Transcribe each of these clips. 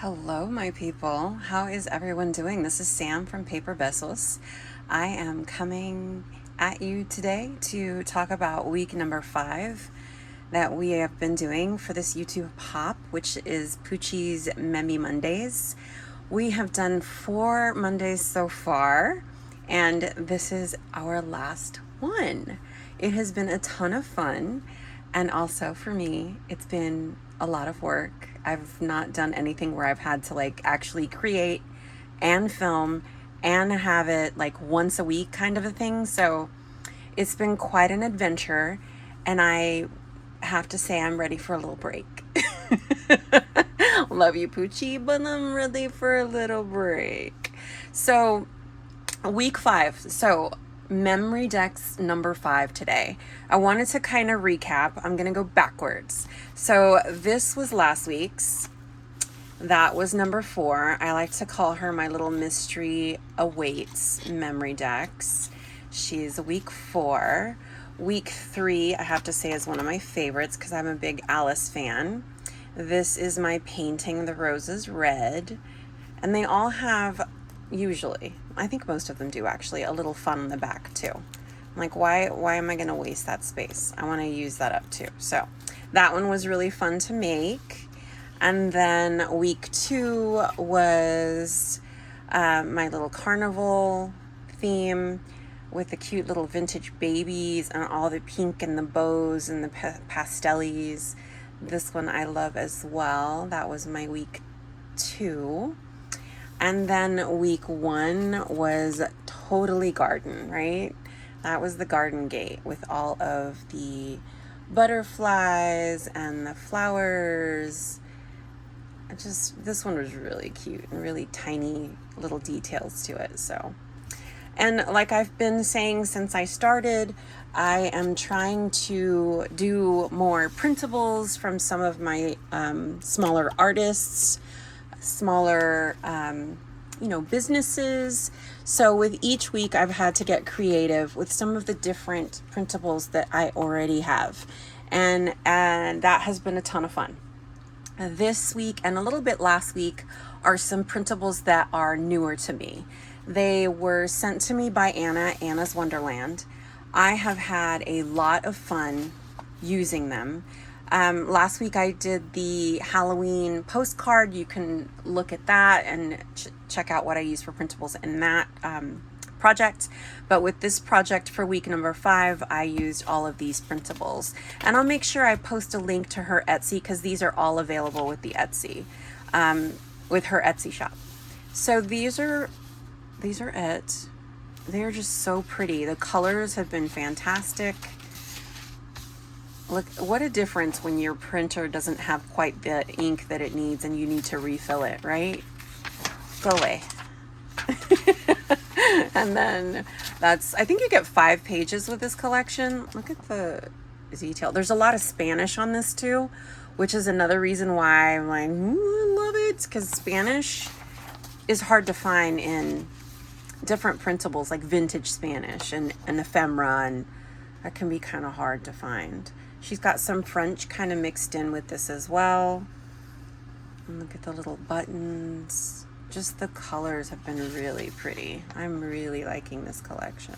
Hello, my people. How is everyone doing? This is Sam from Paper Vessels. I am coming at you today to talk about week number 5 that we have been doing for this YouTube pop, which is PUCHY'S Memy Mondays. We have done 4 Mondays so far, and this is our last one. It has been a ton of fun, and also for me, it's been a lot of work. I've not done anything where I've had to actually create and film and have it once a week kind of a thing. So it's been quite an adventure, and I have to say I'm ready for a little break. Love you, Poochie, but I'm ready for a little break. So week 5. So Memorydex number 5 today. I wanted to kind of recap. I'm going to go backwards. So this was last week's. That was number 4. I like to call her my little mystery awaits Memorydex. She's week 4. Week 3, I have to say, is one of my favorites because I'm a big Alice fan. This is my Painting the Roses Red. And they all have, usually, I think most of them do actually, a little fun in the back too. Why am I going to waste that space? I want to use that up too. So that one was really fun to make. And then week 2 was my little carnival theme with the cute little vintage babies and all the pink and the bows and the pastellis. This one I love as well. That was my week 2. And then week 1 was totally garden, right? That was the garden gate with all of the butterflies and the flowers. This one was really cute and really tiny little details to it. And like I've been saying since I started, I am trying to do more printables from some of my smaller artists, smaller businesses. So with each week I've had to get creative with some of the different printables that I already have, and that has been a ton of fun. This week and a little bit last week are some printables that are newer to me. They were sent to me by Anna's Wonderland. I have had a lot of fun using them. Last week I did the Halloween postcard. You can look at that and check out what I use for printables in that project. But with this project for week number 5, I used all of these printables. And I'll make sure I post a link to her Etsy because these are all available with the Etsy, with her Etsy shop. So these are it. They're just so pretty. The colors have been fantastic. Look, what a difference when your printer doesn't have quite the ink that it needs and you need to refill it, right? Go away. And then I think you get 5 pages with this collection. Look at the detail. There's a lot of Spanish on this too, which is another reason why I'm like, I love it, because Spanish is hard to find in different printables, like vintage Spanish and ephemera, and that can be kind of hard to find. She's got some French kind of mixed in with this as well. And look at the little buttons. Just the colors have been really pretty. I'm really liking this collection.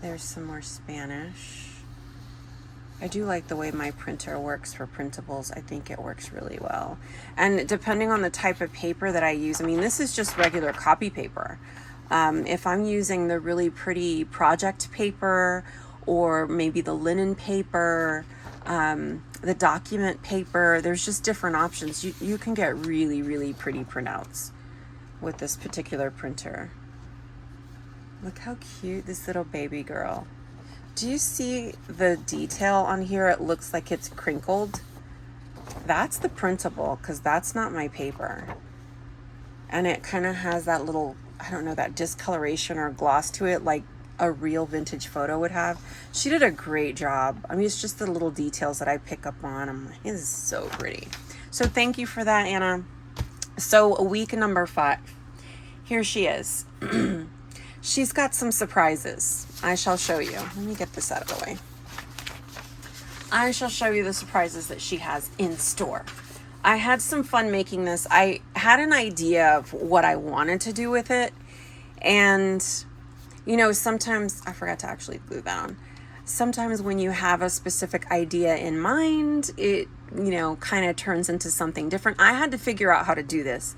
There's some more Spanish. I do like the way my printer works for printables. I think it works really well. And depending on the type of paper that I use, this is just regular copy paper. If I'm using the really pretty project paper, or maybe the linen paper, the document paper, there's just different options. You can get really, really pretty printouts with this particular printer. Look how cute this little baby girl. Do you see the detail on here? It looks like it's crinkled. That's the printable, because that's not my paper. And it kind of has that little, I don't know, that discoloration or gloss to it, like a real vintage photo would have. She did a great job. It's just the little details that I pick up on. I'm like, this is so pretty. So thank you for that, Anna. So week number 5, here she is. She's got some surprises. I shall show you. Let me get this out of the way. I shall show you the surprises that she has in store. I had some fun making this. I had an idea of what I wanted to do with it. And, you know, sometimes, I forgot to actually glue that on. Sometimes when you have a specific idea in mind, it, you know, kind of turns into something different. I had to figure out how to do this.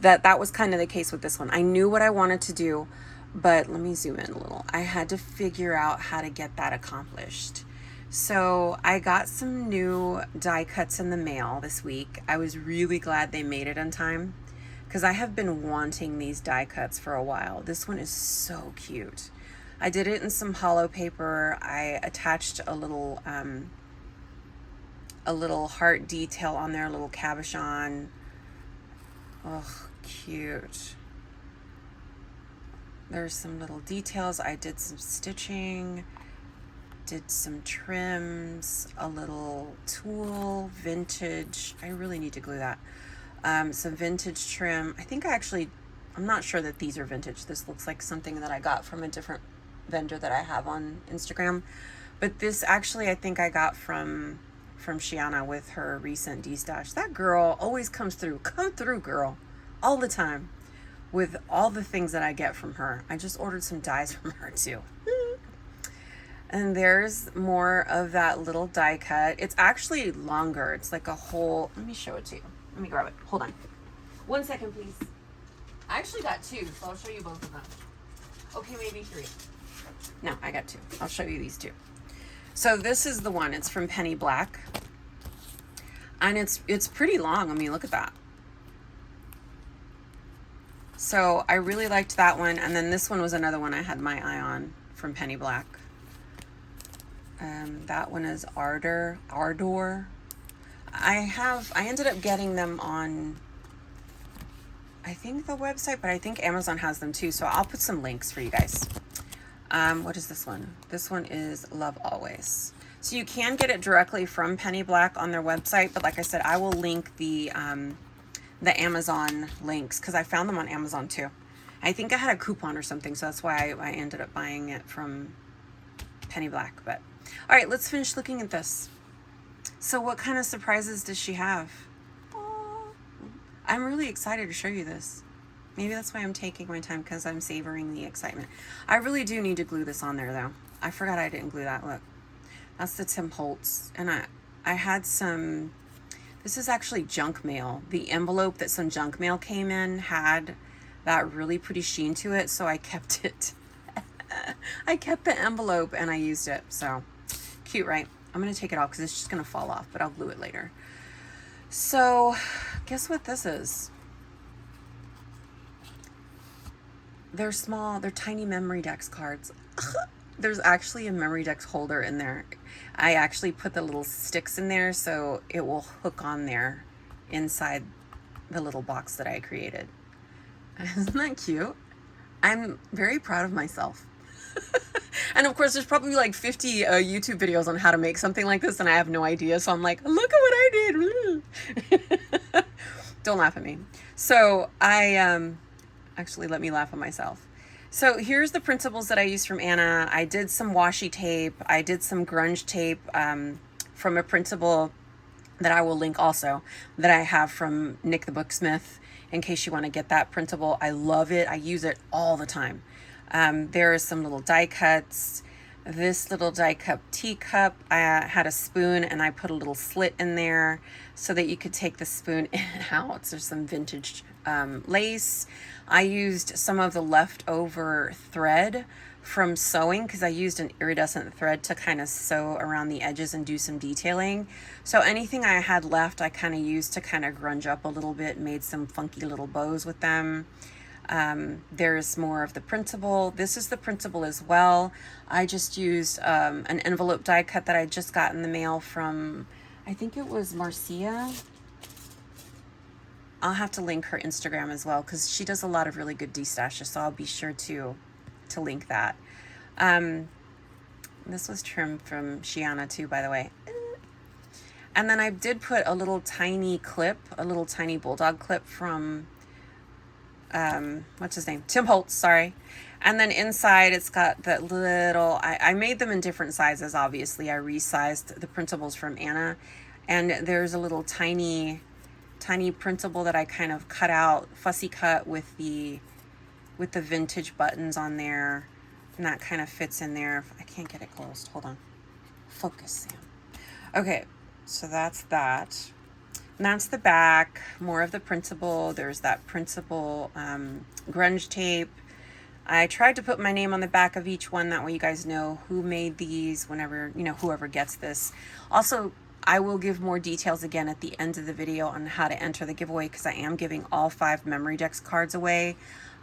That was kind of the case with this one. I knew what I wanted to do, but let me zoom in a little. I had to figure out how to get that accomplished. So I got some new die cuts in the mail this week. I was really glad they made it on time because I have been wanting these die cuts for a while. This one is so cute. I did it in some hollow paper. I attached a little heart detail on there, a little cabochon. Oh, cute. There's some little details. I did some stitching, did some trims, a little tulle, vintage. I really need to glue that. Some vintage trim. I think I'm not sure that these are vintage. This looks like something that I got from a different vendor that I have on Instagram. But this actually I think I got from Shiana with her recent D-stash. That girl always comes through. Come through, girl. All the time. With all the things that I get from her. I just ordered some dies from her too. And there's more of that little die cut. It's actually longer. It's like a whole, let me show it to you. Let me grab it. Hold on. 1 second, please. I actually got two, so I'll show you both of them. Okay, maybe three. No, I got two. I'll show you these two. So this is the one. It's from Penny Black. And it's pretty long. I mean, look at that. So I really liked that one. And then this one was another one I had my eye on from Penny Black. That one is Ardor. I ended up getting them on, I think the website, but I think Amazon has them too. So I'll put some links for you guys. What is this one? This one is Love Always. So you can get it directly from Penny Black on their website. But like I said, I will link the Amazon links because I found them on Amazon too. I think I had a coupon or something. So that's why I ended up buying it from Penny Black. But all right, let's finish looking at this. So what kind of surprises does she have? Aww. I'm really excited to show you this. Maybe that's why I'm taking my time because I'm savoring the excitement. I really do need to glue this on there though. I forgot I didn't glue that. Look, that's the Tim Holtz. And I had some, this is actually junk mail. The envelope that some junk mail came in had that really pretty sheen to it. So I kept it. I kept the envelope and I used it. So cute, right? I'm going to take it off because it's just going to fall off, but I'll glue it later. So guess what this is? They're small, they're tiny Memorydex cards. There's actually a Memorydex holder in there. I actually put the little sticks in there so it will hook on there inside the little box that I created. Isn't that cute? I'm very proud of myself. And of course, there's probably like 50 YouTube videos on how to make something like this, and I have no idea. So I'm like, look at what I did. Don't laugh at me. So I actually let me laugh at myself. So here's the printables that I used from Anna. I did some washi tape. I did some grunge tape from a printable that I will link also that I have from Nick the Booksmith in case you want to get that printable. I love it. I use it all the time. There are some little die cuts. This little die cup teacup, I had a spoon and I put a little slit in there so that you could take the spoon in and out. There's some vintage lace. I used some of the leftover thread from sewing because I used an iridescent thread to kind of sew around the edges and do some detailing. So anything I had left, I kind of used to kind of grunge up a little bit, made some funky little bows with them. There's more of the printable. This is the printable as well. I just used an envelope die cut that I just got in the mail from, I think it was Marcia. I'll have to link her Instagram as well because she does a lot of really good D-stashes, so I'll be sure to link that. This was trimmed from Shiana too, by the way. And then I did put a little tiny clip, a little tiny bulldog clip from what's his name? Tim Holtz, sorry. And then inside it's got that little, I made them in different sizes, obviously. I resized the printables from Anna. And there's a little tiny tiny printable that I kind of cut out, fussy cut with the vintage buttons on there, and that kind of fits in there. I can't get it closed. Hold on. Focus, Sam. Okay, so that's that. And that's the back. More of the printable. There's that printable grunge tape. I tried to put my name on the back of each one. That way you guys know who made these whenever, you know, whoever gets this. Also, I will give more details again at the end of the video on how to enter the giveaway, because I am giving all 5 Memorydex cards away.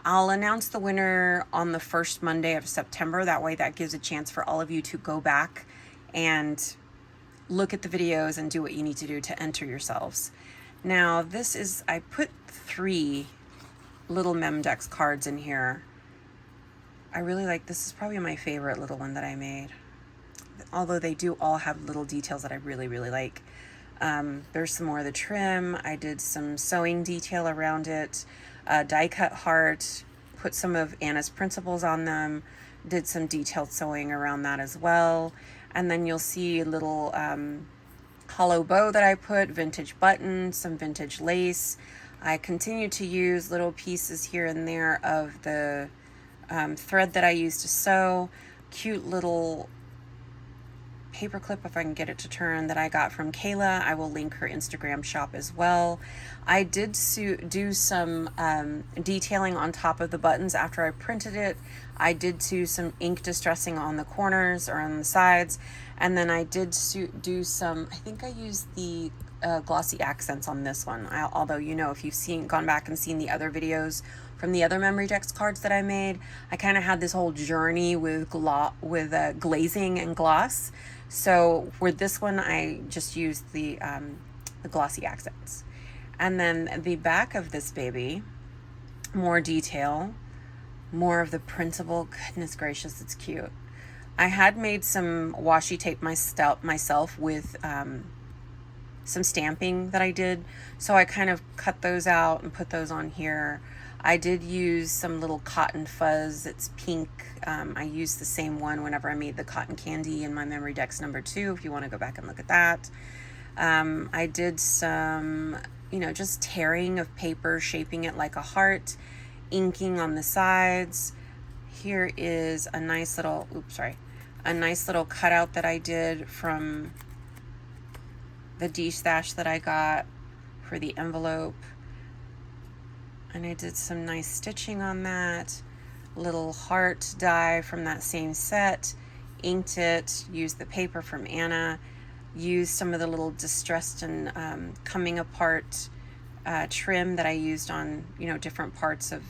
I'll announce the winner on the first Monday of September. That way that gives a chance for all of you to go back and look at the videos and do what you need to do to enter yourselves. Now this is, I put 3 little Memdex cards in here. I really like, this is probably my favorite little one that I made. Although they do all have little details that I really, really like. There's some more of the trim. I did some sewing detail around it. Die cut heart. Put some of Anna's Printables on them. Did some detailed sewing around that as well. And then you'll see a little hollow bow that I put. Vintage button. Some vintage lace. I continue to use little pieces here and there of the thread that I used to sew. Cute little paper clip, if I can get it to turn, that I got from Kayla. I will link her Instagram shop as well. I did do some detailing on top of the buttons after I printed it. I did do some ink distressing on the corners or on the sides, and then I did do some, I think I used the glossy accents on this one. Although, you know, if you've gone back and seen the other videos from the other Memorydex cards that I made, I kind of had this whole journey with glazing and gloss. So for this one, I just used the glossy accents. And then the back of this baby, more detail, more of the printable. Goodness gracious, it's cute. I had made some washi tape myself with some stamping that I did. So I kind of cut those out and put those on here. I did use some little cotton fuzz. It's pink. I used the same one whenever I made the cotton candy in my Memorydex number 2, if you want to go back and look at that. I did some, you know, just tearing of paper, shaping it like a heart, inking on the sides. Here is a nice little, a nice little cutout that I did from the D-stash that I got for the envelope. And I did some nice stitching on that. Little heart die from that same set. Inked it, used the paper from Anna, used some of the little distressed and coming apart trim that I used on, you know, different parts of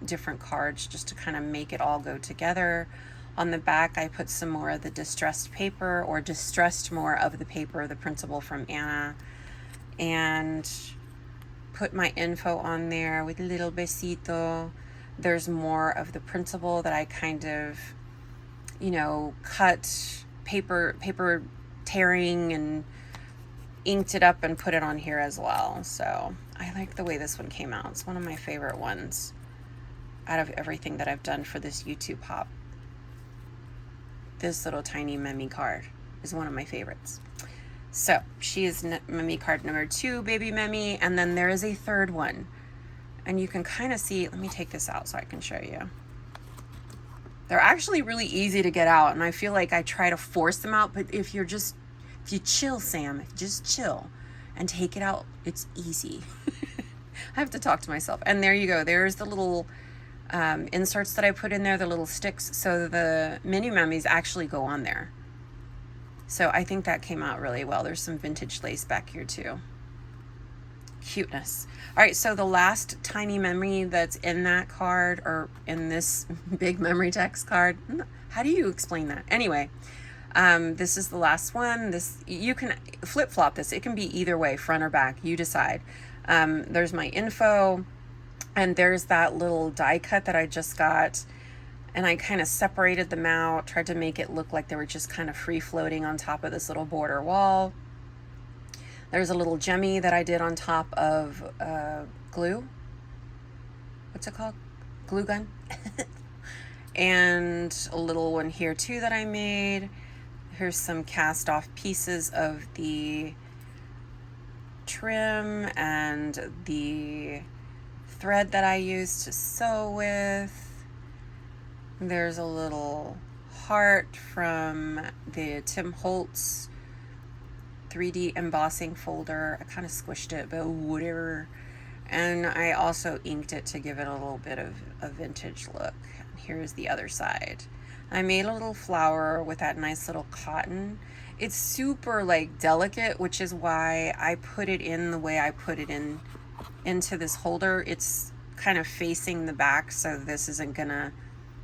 different cards just to kind of make it all go together. On the back, I put some more of the distressed paper, or distressed more of the paper, the printable from Anna, and put my info on there with a little besito. There's more of the printable that I kind of, you know, cut paper tearing and inked it up and put it on here as well. So I like the way this one came out. It's one of my favorite ones out of everything that I've done for this YouTube hop. This little tiny Memy card is one of my favorites. So she is Memy card number 2, baby Memy, and then there is a third one. And you can kind of see, let me take this out so I can show you. They're actually really easy to get out, and I feel like I try to force them out, but if you chill, Sam, just chill and take it out, it's easy. I have to talk to myself. And there you go. There's the little inserts that I put in there, the little sticks, so the mini Memys actually go on there. So I think that came out really well. There's some vintage lace back here too. Cuteness. All right, so the last tiny Memy that's in that card, or in this big Memorydex card, how do you explain that? Anyway, this is the last one. This, you can flip-flop this. It can be either way, front or back, you decide. There's my info, and there's that little die cut that I just got, and I kind of separated them out, tried to make it look like they were just kind of free floating on top of this little border wall. There's a little gemmy that I did on top of glue. What's it called? Glue gun. And a little one here too that I made. Here's some cast off pieces of the trim and the thread that I use to sew with. There's a little heart from the Tim Holtz 3D embossing folder. I kind of squished it, but whatever. And I also inked it to give it a little bit of a vintage look. Here's the other side. I made a little flower with that nice little cotton. It's super like delicate, which is why I put it in the way I put it into this holder. It's kind of facing the back, so this isn't gonna,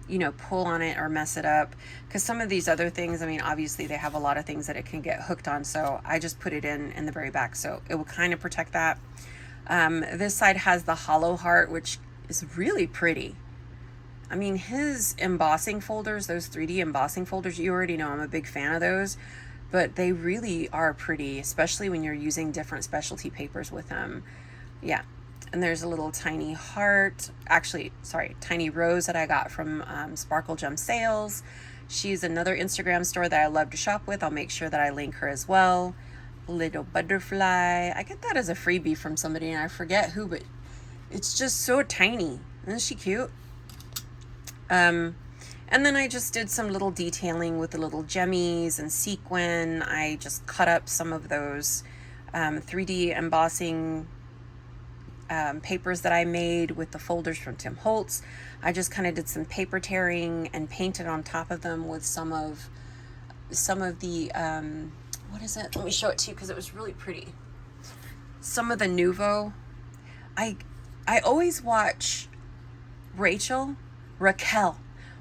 you know, pull on it or mess it up. Because some of these other things, I mean, obviously they have a lot of things that it can get hooked on, so I just put it in the very back, so it will kind of protect that. This side has the hollow heart, which is really pretty. I mean, his embossing folders, those 3D embossing folders, you already know I'm a big fan of those, but they really are pretty, especially when you're using different specialty papers with them. Yeah. And there's a little tiny heart, actually, sorry, tiny rose that I got from Sparkle Gem Sales. She's another Instagram store that I love to shop with. I'll make sure that I link her as well. Little butterfly. I get that as a freebie from somebody, and I forget who, but it's just so tiny. Isn't she cute? And then I just did some little detailing with the little gemmies and sequin. I just cut up some of those 3D embossing papers that I made with the folders from Tim Holtz. I just kind of did some paper tearing and painted on top of them with some of the what is it? Let me show it to you because it was really pretty. Some of the Nuvo. I always watch Raquel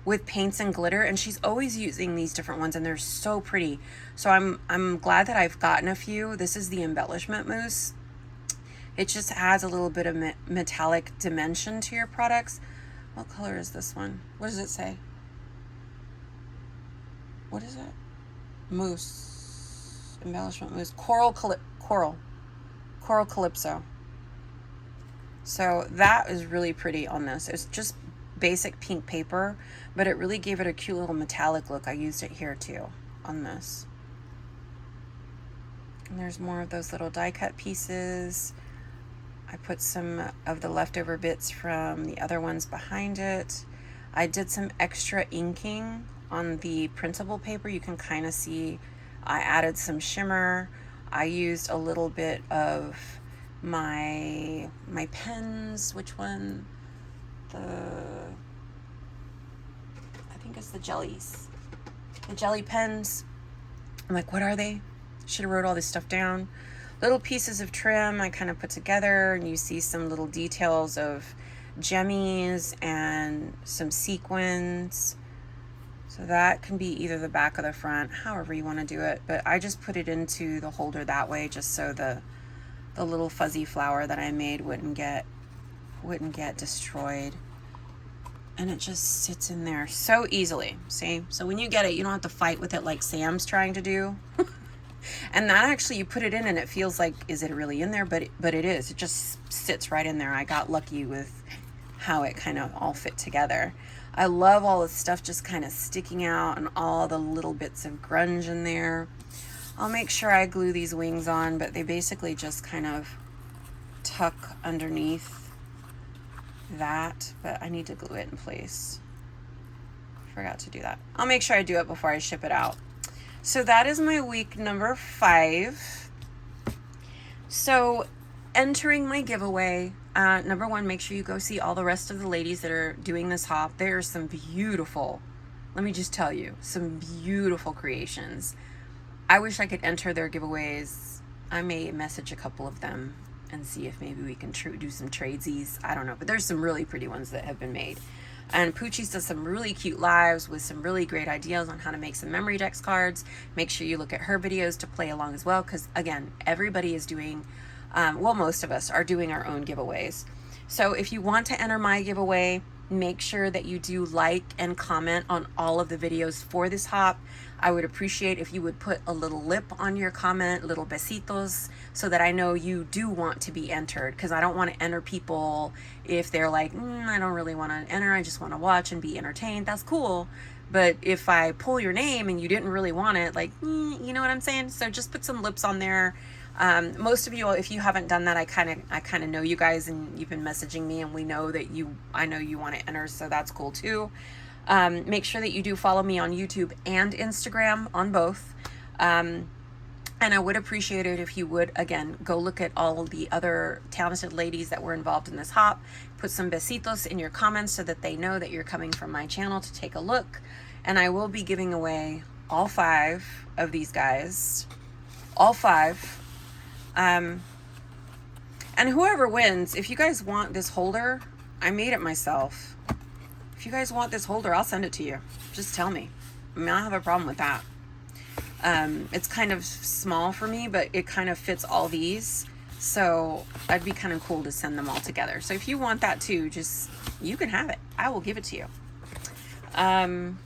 with paints and glitter, and she's always using these different ones, and they're so pretty. So I'm glad that I've gotten a few. This is the embellishment mousse. It just adds a little bit of metallic dimension to your products. What color is this one? What does it say? What is it? Mousse. Embellishment mousse. Coral Calypso. So that is really pretty on this. It's just basic pink paper, but it really gave it a cute little metallic look. I used it here too on this. And there's more of those little die cut pieces. I put some of the leftover bits from the other ones behind it. I did some extra inking on the printable paper. You can kind of see I added some shimmer. I used a little bit of my pens. Which one? I think it's the jellies. The jelly pens. I'm like, what are they? Should have wrote all this stuff down. Little pieces of trim I kind of put together, and you see some little details of gemmies and some sequins. So that can be either the back or the front, however you want to do it. But I just put it into the holder that way, just so the little fuzzy flower that I made wouldn't get destroyed. And it just sits in there so easily. See? So when you get it, you don't have to fight with it like Sam's trying to do. And that actually, you put it in and it feels like, is it really in there? But it is. It just sits right in there. I got lucky with how it kind of all fit together. I love all the stuff just kind of sticking out and all the little bits of grunge in there. I'll make sure I glue these wings on, but they basically just kind of tuck underneath that. But I need to glue it in place. Forgot to do that. I'll make sure I do it before I ship it out. So that is my week number 5. So entering my giveaway, number 1, make sure you go see all the rest of the ladies that are doing this hop. There are some beautiful, let me just tell you, some beautiful creations. I wish I could enter their giveaways. I may message a couple of them and see if maybe we can do some tradesies. I don't know, but there's some really pretty ones that have been made. And PUCHY'S does some really cute lives with some really great ideas on how to make some Memorydex cards. Make sure you look at her videos to play along as well, because again, everybody is doing, well, most of us are doing our own giveaways. So if you want to enter my giveaway, make sure that you do like and comment on all of the videos for this hop. I would appreciate if you would put a little lip on your comment, little besitos, so that I know you do want to be entered, because I don't want to enter people if they're like, I don't really want to enter, I just want to watch and be entertained. That's cool. But if I pull your name and you didn't really want it, like, you know what I'm saying? So just put some lips on there. Most of you, if you haven't done that, I kind of know you guys, and you've been messaging me, and we know that I know you want to enter, so that's cool too. Make sure that you do follow me on YouTube and Instagram, on both. And I would appreciate it if you would, again, go look at all of the other talented ladies that were involved in this hop. Put some besitos in your comments so that they know that you're coming from my channel to take a look. And I will be giving away all 5 of these guys. All 5. And whoever wins, if you guys want this holder, I made it myself. If you guys want this holder, I'll send it to you. Just tell me. I mean, I don't have a problem with that. It's kind of small for me, but it kind of fits all these. So it'd be kind of cool to send them all together. So if you want that too, you can have it. I will give it to you. And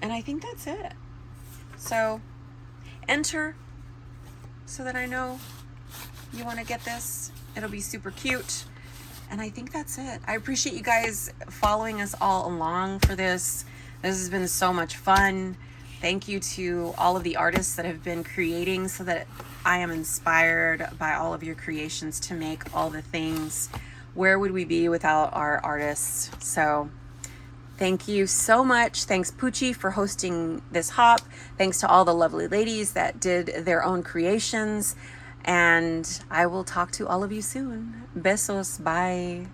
I think that's it. So enter so that I know you want to get this. It'll be super cute. And I think that's it. I appreciate you guys following us all along for this. This has been so much fun. Thank you to all of the artists that have been creating, so that I am inspired by all of your creations to make all the things. Where would we be without our artists? So thank you so much. Thanks Puchy for hosting this hop. Thanks to all the lovely ladies that did their own creations. And I will talk to all of you soon. Besos. Bye.